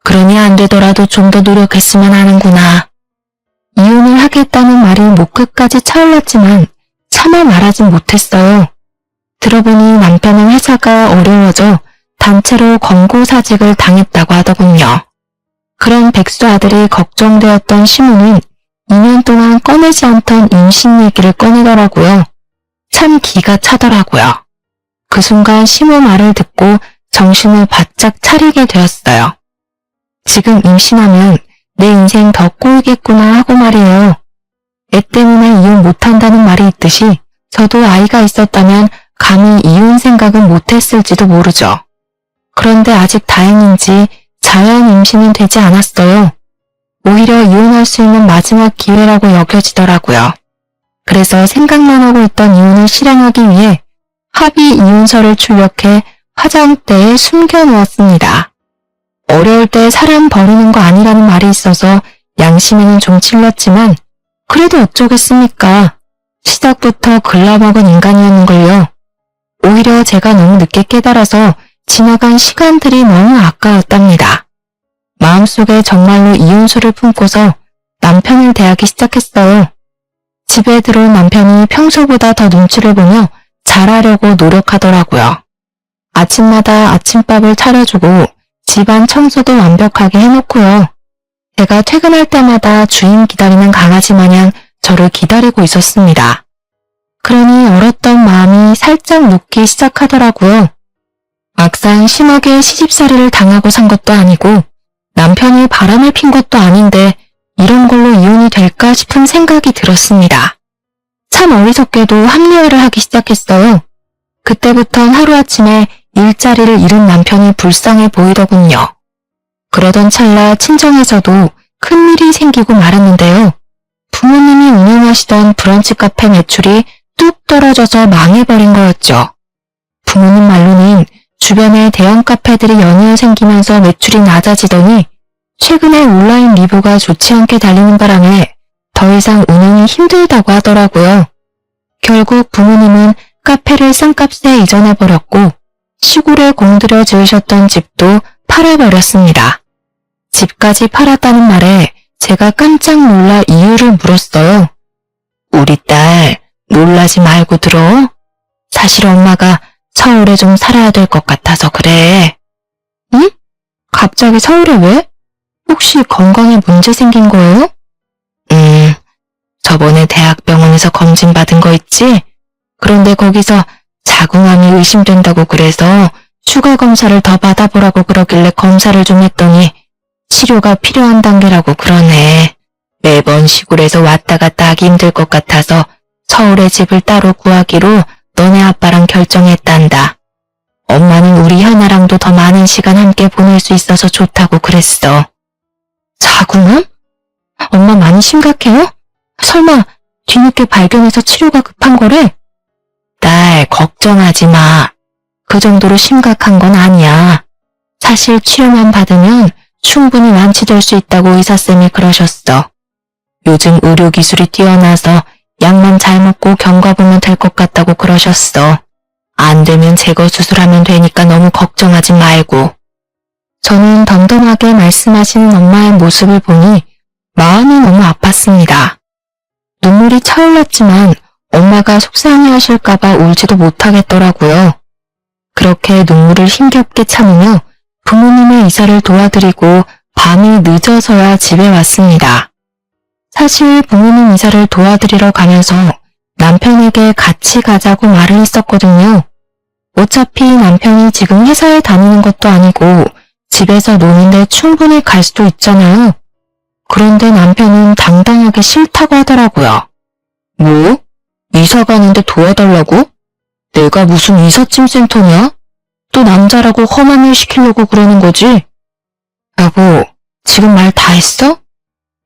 그러니 안 되더라도 좀 더 노력했으면 하는구나. 이혼을 하겠다는 말이 목 끝까지 차올랐지만 차마 말하진 못했어요. 들어보니 남편은 회사가 어려워져 단체로 권고사직을 당했다고 하더군요. 그런 백수 아들이 걱정되었던 시모는 2년 동안 꺼내지 않던 임신 얘기를 꺼내더라고요. 참 기가 차더라고요. 그 순간 시모 말을 듣고 정신을 바짝 차리게 되었어요. 지금 임신하면 내 인생 더 꼬이겠구나 하고 말이에요. 애 때문에 이혼 못한다는 말이 있듯이 저도 아이가 있었다면 감히 이혼 생각은 못했을지도 모르죠. 그런데 아직 다행인지 자연 임신은 되지 않았어요. 오히려 이혼할 수 있는 마지막 기회라고 여겨지더라고요. 그래서 생각만 하고 있던 이혼을 실행하기 위해 합의 이혼서를 출력해 화장대에 숨겨놓았습니다. 어려울 때 사람 버리는 거 아니라는 말이 있어서 양심에는 좀 찔렸지만 그래도 어쩌겠습니까? 시작부터 글러먹은 인간이었는걸요. 오히려 제가 너무 늦게 깨달아서 지나간 시간들이 너무 아까웠답니다. 마음속에 정말로 이혼수를 품고서 남편을 대하기 시작했어요. 집에 들어온 남편이 평소보다 더 눈치를 보며 잘하려고 노력하더라고요. 아침마다 아침밥을 차려주고 집안 청소도 완벽하게 해놓고요. 제가 퇴근할 때마다 주인 기다리는 강아지 마냥 저를 기다리고 있었습니다. 그러니 얼었던 마음이 살짝 녹기 시작하더라고요. 막상 심하게 시집살이를 당하고 산 것도 아니고 남편이 바람을 핀 것도 아닌데 이런 걸로 이혼이 될까 싶은 생각이 들었습니다. 참 어리석게도 합리화를 하기 시작했어요. 그때부턴 하루아침에 일자리를 잃은 남편이 불쌍해 보이더군요. 그러던 찰나 친정에서도 큰일이 생기고 말았는데요. 부모님이 운영하시던 브런치 카페 매출이 뚝 떨어져서 망해버린 거였죠. 부모님 말로는 주변에 대형 카페들이 연이어 생기면서 매출이 낮아지더니 최근에 온라인 리뷰가 좋지 않게 달리는 바람에 더 이상 운영이 힘들다고 하더라고요. 결국 부모님은 카페를 싼값에 이전해버렸고 시골에 공들여 지으셨던 집도 팔아버렸습니다. 집까지 팔았다는 말에 제가 깜짝 놀라 이유를 물었어요. 우리 딸 놀라지 말고 들어. 사실 엄마가 서울에 좀 살아야 될 것 같아서 그래. 응? 갑자기 서울에 왜? 혹시 건강에 문제 생긴 거예요? 저번에 대학병원에서 검진받은 거 있지? 그런데 거기서 자궁암이 의심된다고 그래서 추가 검사를 더 받아보라고 그러길래 검사를 좀 했더니 치료가 필요한 단계라고 그러네. 매번 시골에서 왔다 갔다 하기 힘들 것 같아서 서울에 집을 따로 구하기로 너네 아빠랑 결정했단다. 엄마는 우리 현아랑도 더 많은 시간 함께 보낼 수 있어서 좋다고 그랬어. 자궁암? 엄마 많이 심각해요? 설마 뒤늦게 발견해서 치료가 급한 거래? 딸, 걱정하지 마. 그 정도로 심각한 건 아니야. 사실 치료만 받으면 충분히 완치될 수 있다고 의사쌤이 그러셨어. 요즘 의료기술이 뛰어나서 약만 잘 먹고 경과보면 될 것 같다고 그러셨어. 안 되면 제거 수술하면 되니까 너무 걱정하지 말고. 저는 덤덤하게 말씀하시는 엄마의 모습을 보니 마음이 너무 아팠습니다. 눈물이 차올랐지만 엄마가 속상해하실까봐 울지도 못하겠더라고요. 그렇게 눈물을 힘겹게 참으며 부모님의 이사를 도와드리고 밤이 늦어서야 집에 왔습니다. 사실 부모님 이사를 도와드리러 가면서 남편에게 같이 가자고 말을 했었거든요. 어차피 남편이 지금 회사에 다니는 것도 아니고 집에서 노는데 충분히 갈 수도 있잖아요. 그런데 남편은 당당하게 싫다고 하더라고요. 뭐? 이사 가는데 도와달라고? 내가 무슨 이삿짐 센터냐? 또 남자라고 험한 일 시키려고 그러는 거지? 여보, 지금 말 다 했어?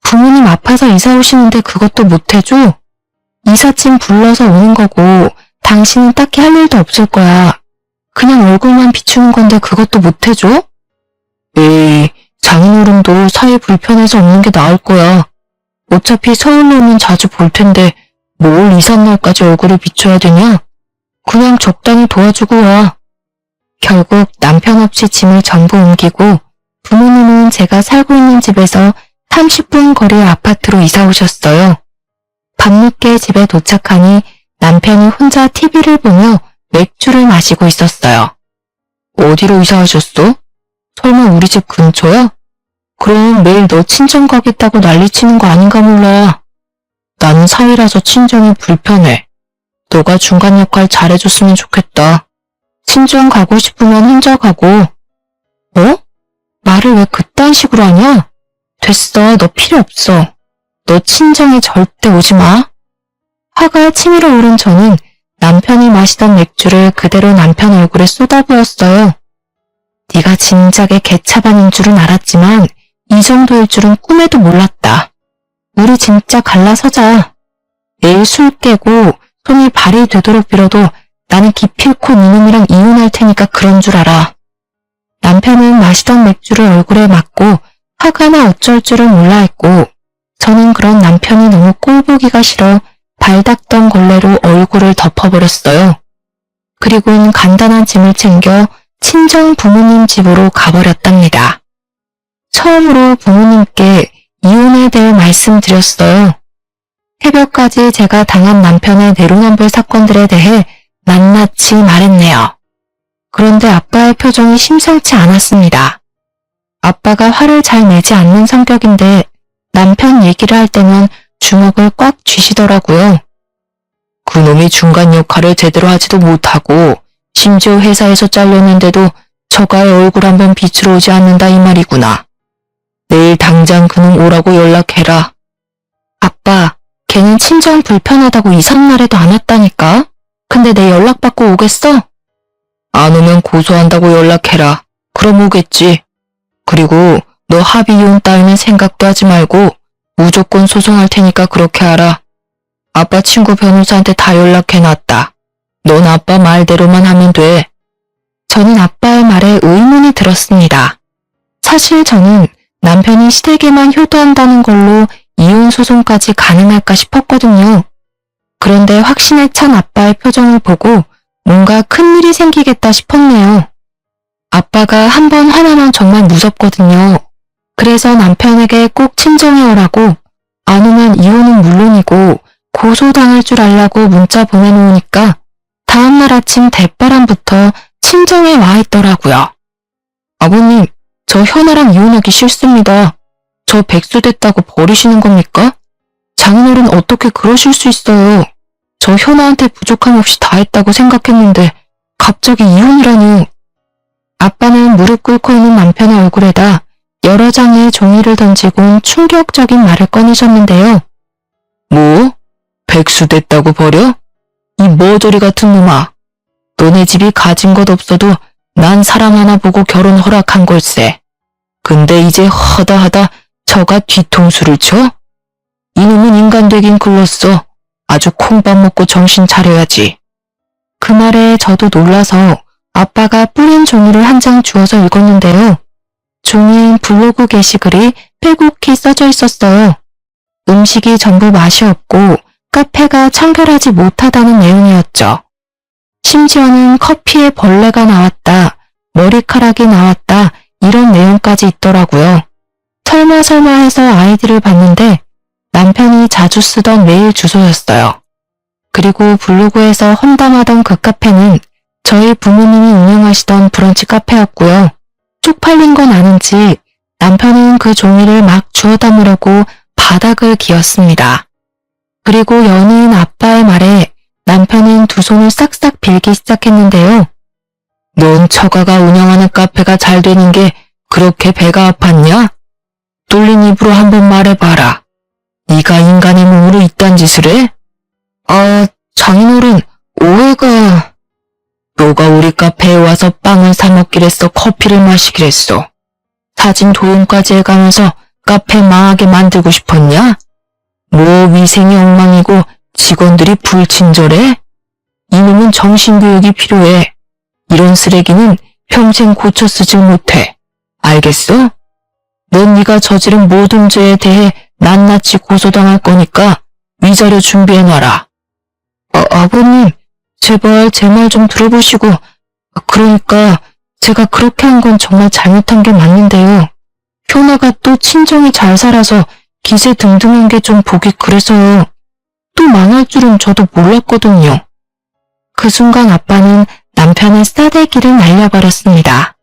부모님 아파서 이사 오시는데 그것도 못 해줘? 이삿짐 불러서 오는 거고 당신은 딱히 할 일도 없을 거야. 그냥 얼굴만 비추는 건데 그것도 못 해줘? 에이, 장인어른도 사이 불편해서 없는 게 나을 거야. 어차피 서울로 오면 자주 볼 텐데 뭘 이삿날까지 얼굴을 비춰야 되냐? 그냥 적당히 도와주고 와. 결국 남편 없이 짐을 전부 옮기고 부모님은 제가 살고 있는 집에서 30분 거리의 아파트로 이사 오셨어요. 밤늦게 집에 도착하니 남편이 혼자 TV를 보며 맥주를 마시고 있었어요. 어디로 이사하셨어? 설마 우리 집 근처야? 그럼 매일 너 친정 가겠다고 난리치는 거 아닌가 몰라. 나는 사위라서 친정이 불편해. 너가 중간 역할 잘해줬으면 좋겠다. 친정 가고 싶으면 혼자 가고. 어? 말을 왜 그딴 식으로 하냐? 됐어, 너 필요 없어. 너 친정에 절대 오지 마. 화가 치밀어 오른 저는 남편이 마시던 맥주를 그대로 남편 얼굴에 쏟아부었어요. 네가 진작에 개차반인 줄은 알았지만 이 정도일 줄은 꿈에도 몰랐다. 우리 진짜 갈라서자. 내일 술 깨고 손이 발이 되도록 빌어도 나는 기필코 니놈이랑 이혼할 테니까 그런 줄 알아. 남편은 마시던 맥주를 얼굴에 맞고 화가 나 어쩔 줄을 몰라 했고 저는 그런 남편이 너무 꼴보기가 싫어 발 닦던 걸레로 얼굴을 덮어버렸어요. 그리고는 간단한 짐을 챙겨 친정 부모님 집으로 가버렸답니다. 처음으로 부모님께 이혼에 대해 말씀드렸어요. 새벽까지 제가 당한 남편의 내로남불 사건들에 대해 낱낱이 말했네요. 그런데 아빠의 표정이 심상치 않았습니다. 아빠가 화를 잘 내지 않는 성격인데 남편 얘기를 할 때면 주먹을 꽉 쥐시더라고요. 그놈이 중간 역할을 제대로 하지도 못하고 심지어 회사에서 잘렸는데도 저가의 얼굴 한번 빛으로 오지 않는다 이 말이구나. 내일 당장 그놈 오라고 연락해라. 아빠, 걔는 친정 불편하다고 2, 3날에도 안 왔다니까? 근데 내 연락받고 오겠어? 안 오면 고소한다고 연락해라. 그럼 오겠지. 그리고 너 합의 이혼 따위는 생각도 하지 말고 무조건 소송할 테니까 그렇게 하라. 아빠 친구 변호사한테 다 연락해놨다. 넌 아빠 말대로만 하면 돼. 저는 아빠의 말에 의문이 들었습니다. 사실 저는 남편이 시댁에만 효도한다는 걸로 이혼 소송까지 가능할까 싶었거든요. 그런데 확신에 찬 아빠의 표정을 보고 뭔가 큰일이 생기겠다 싶었네요. 아빠가 한 번 화나면 정말 무섭거든요. 그래서 남편에게 꼭 친정에 오라고 안 오면 이혼은 물론이고 고소당할 줄 알라고 문자 보내놓으니까 다음날 아침 대바람부터 친정에 와 있더라고요. 아버님, 저 현아랑 이혼하기 싫습니다. 저 백수 됐다고 버리시는 겁니까? 장인어른 어떻게 그러실 수 있어요. 저 현아한테 부족함 없이 다 했다고 생각했는데 갑자기 이혼이라니. 아빠는 무릎 꿇고 있는 남편의 얼굴에다 여러 장의 종이를 던지곤 충격적인 말을 꺼내셨는데요. 뭐? 백수 됐다고 버려? 이 머저리 같은 놈아. 너네 집이 가진 것 없어도 난 사람 하나 보고 결혼 허락한 걸세. 근데 이제 허다하다 저가 뒤통수를 쳐? 이놈은 인간 되긴 글렀어. 아주 콩밥 먹고 정신 차려야지. 그 말에 저도 놀라서 아빠가 뿌린 종이를 한 장 주워서 읽었는데요. 종이엔 블로그 게시글이 빼곡히 써져 있었어요. 음식이 전부 맛이 없고 카페가 청결하지 못하다는 내용이었죠. 심지어는 커피에 벌레가 나왔다, 머리카락이 나왔다 이런 내용까지 있더라고요. 설마 해서 아이디를 봤는데 남편이 자주 쓰던 메일 주소였어요. 그리고 블로그에서 험담하던 그 카페는 저희 부모님이 운영하시던 브런치 카페였고요. 쪽팔린 건 아닌지 남편은 그 종이를 막 주워 담으려고 바닥을 기었습니다. 그리고 연이은 아빠의 말에 남편은 두 손을 싹싹 빌기 시작했는데요. 넌 처가가 운영하는 카페가 잘 되는 게 그렇게 배가 아팠냐? 뚫린 입으로 한번 말해봐라. 네가 인간의 몸으로 이딴 짓을 해? 장인어른, 오해가... 너가 우리 카페에 와서 빵을 사 먹기랬어, 커피를 마시기랬어. 사진 도용까지 해가면서 카페 망하게 만들고 싶었냐? 뭐 위생이 엉망이고 직원들이 불친절해? 이놈은 정신교육이 필요해. 이런 쓰레기는 평생 고쳐 쓰질 못해. 알겠어? 넌 네가 저지른 모든 죄에 대해 낱낱이 고소당할 거니까 위자료 준비해놔라. 아버님, 제발 제 말 좀 들어보시고, 그러니까 제가 그렇게 한 건 정말 잘못한 게 맞는데요. 효나가 또 친정이 잘 살아서 기세 등등한 게 좀 보기 그래서요. 또 망할 줄은 저도 몰랐거든요. 그 순간 아빠는 남편의 싸대기를 날려버렸습니다.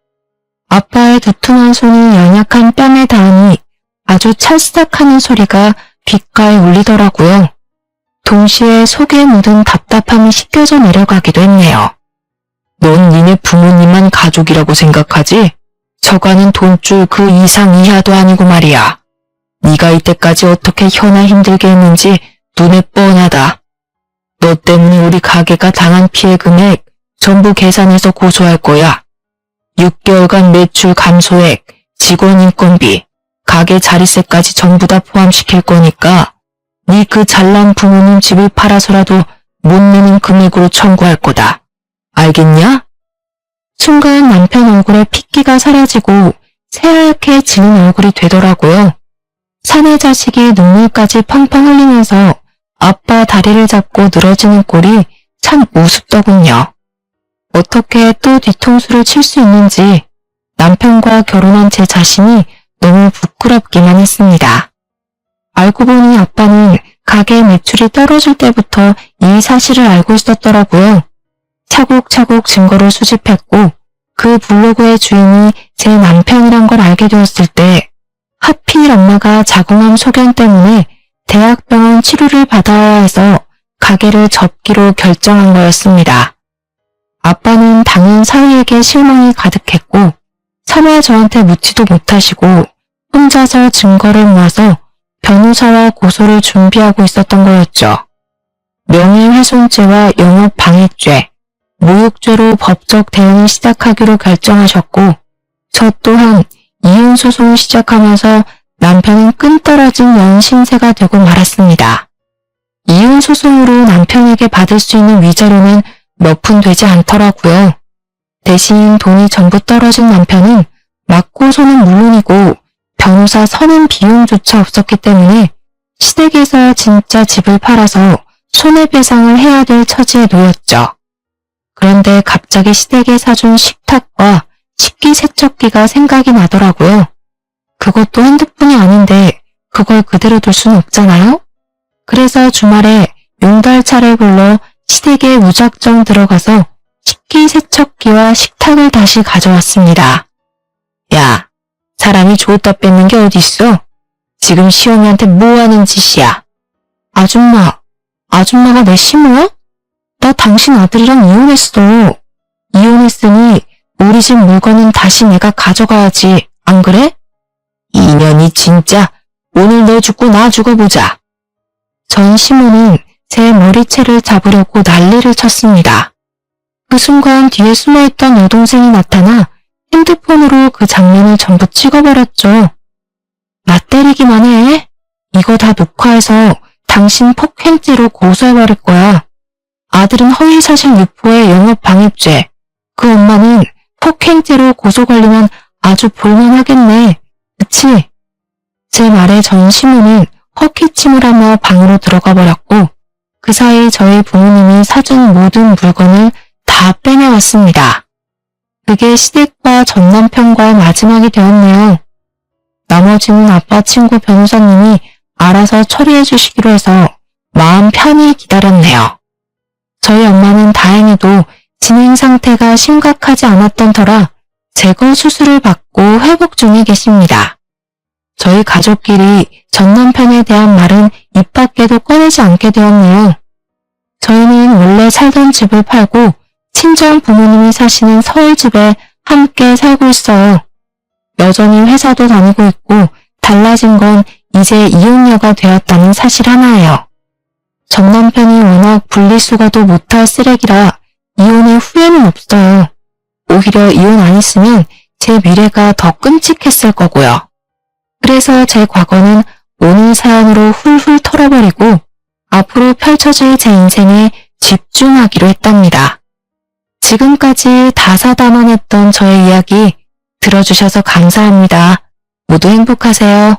아빠의 두툼한 손이 연약한 뺨에 닿으니 아주 찰싹하는 소리가 귓가에 울리더라고요. 동시에 속에 묻은 답답함이 씻겨져 내려가기도 했네요. 넌 니네 부모님만 가족이라고 생각하지? 저가는 돈줄 그 이상 이하도 아니고 말이야. 네가 이때까지 어떻게 현아 힘들게 했는지 눈에 뻔하다. 너 때문에 우리 가게가 당한 피해 금액 전부 계산해서 고소할 거야. 6개월간 매출 감소액, 직원 인건비, 가게 자리세까지 전부 다 포함시킬 거니까 네 그 잘난 부모님 집을 팔아서라도 못 내는 금액으로 청구할 거다. 알겠냐? 순간 남편 얼굴에 핏기가 사라지고 새하얗게 지는 얼굴이 되더라고요. 사내 자식이 눈물까지 펑펑 흘리면서 아빠 다리를 잡고 늘어지는 꼴이 참 우습더군요. 어떻게 또 뒤통수를 칠 수 있는지 남편과 결혼한 제 자신이 너무 부끄럽기만 했습니다. 알고 보니 아빠는 가게 매출이 떨어질 때부터 이 사실을 알고 있었더라고요. 차곡차곡 증거를 수집했고 그 블로그의 주인이 제 남편이란 걸 알게 되었을 때 하필 엄마가 자궁암 소견 때문에 대학병원 치료를 받아야 해서 가게를 접기로 결정한 거였습니다. 아빠는 당연 사위에게 실망이 가득했고 차마 저한테 묻지도 못하시고 혼자서 증거를 모아서 변호사와 고소를 준비하고 있었던 거였죠. 명예훼손죄와 영업방해죄, 모욕죄로 법적 대응을 시작하기로 결정하셨고 저 또한 이혼소송을 시작하면서 남편은 끈떨어진 연신세가 되고 말았습니다. 이혼소송으로 남편에게 받을 수 있는 위자료는 몇 푼 되지 않더라고요. 대신 돈이 전부 떨어진 남편은 맞고소는 물론이고 변호사 선임 비용조차 없었기 때문에 시댁에서 진짜 집을 팔아서 손해배상을 해야 될 처지에 놓였죠. 그런데 갑자기 시댁에 사준 식탁과 식기세척기가 생각이 나더라고요. 그것도 핸드폰이 아닌데 그걸 그대로 둘 순 없잖아요? 그래서 주말에 용달차를 불러 시댁에 무작정 들어가서 식기세척기와 식탁을 다시 가져왔습니다. 야, 사람이 줬다 뺏는 게 어딨어? 지금 시어미한테 뭐 하는 짓이야? 아줌마가 내 시모야? 나 당신 아들이랑 이혼했어. 이혼했으니 우리 집 물건은 다시 내가 가져가야지, 안 그래? 이년이 진짜 오늘 너 죽고 나 죽어보자. 전 시모는 제 머리채를 잡으려고 난리를 쳤습니다. 그 순간 뒤에 숨어있던 여동생이 나타나 핸드폰으로 그 장면을 전부 찍어버렸죠. 나 때리기만 해. 이거 다 녹화해서 당신 폭행죄로 고소해버릴 거야. 아들은 허위사실 유포에 영업방해죄, 그 엄마는 폭행죄로 고소 걸리면 아주 볼만하겠네. 그치? 제 말에 전 시모는 헛기침을 하며 방으로 들어가 버렸고 그 사이 저희 부모님이 사준 모든 물건을 다 빼내왔습니다. 그게 시댁과 전 남편과의 마지막이 되었네요. 나머지는 아빠 친구 변호사님이 알아서 처리해 주시기로 해서 마음 편히 기다렸네요. 저희 엄마는 다행히도 진행 상태가 심각하지 않았던 터라 제거 수술을 받고 회복 중에 계십니다. 저희 가족끼리 전 남편에 대한 말은 입 밖에도 꺼내지 않게 되었네요. 저희는 원래 살던 집을 팔고 친정 부모님이 사시는 서울집에 함께 살고 있어요. 여전히 회사도 다니고 있고 달라진 건 이제 이혼녀가 되었다는 사실 하나예요. 전 남편이 워낙 분리수거도 못할 쓰레기라 이혼의 후회는 없어요. 오히려 이혼 안 했으면 제 미래가 더 끔찍했을 거고요. 그래서 제 과거는 오늘 사연으로 훌훌 털어버리고 앞으로 펼쳐질 제 인생에 집중하기로 했답니다. 지금까지 다사다난했던 저의 이야기 들어주셔서 감사합니다. 모두 행복하세요.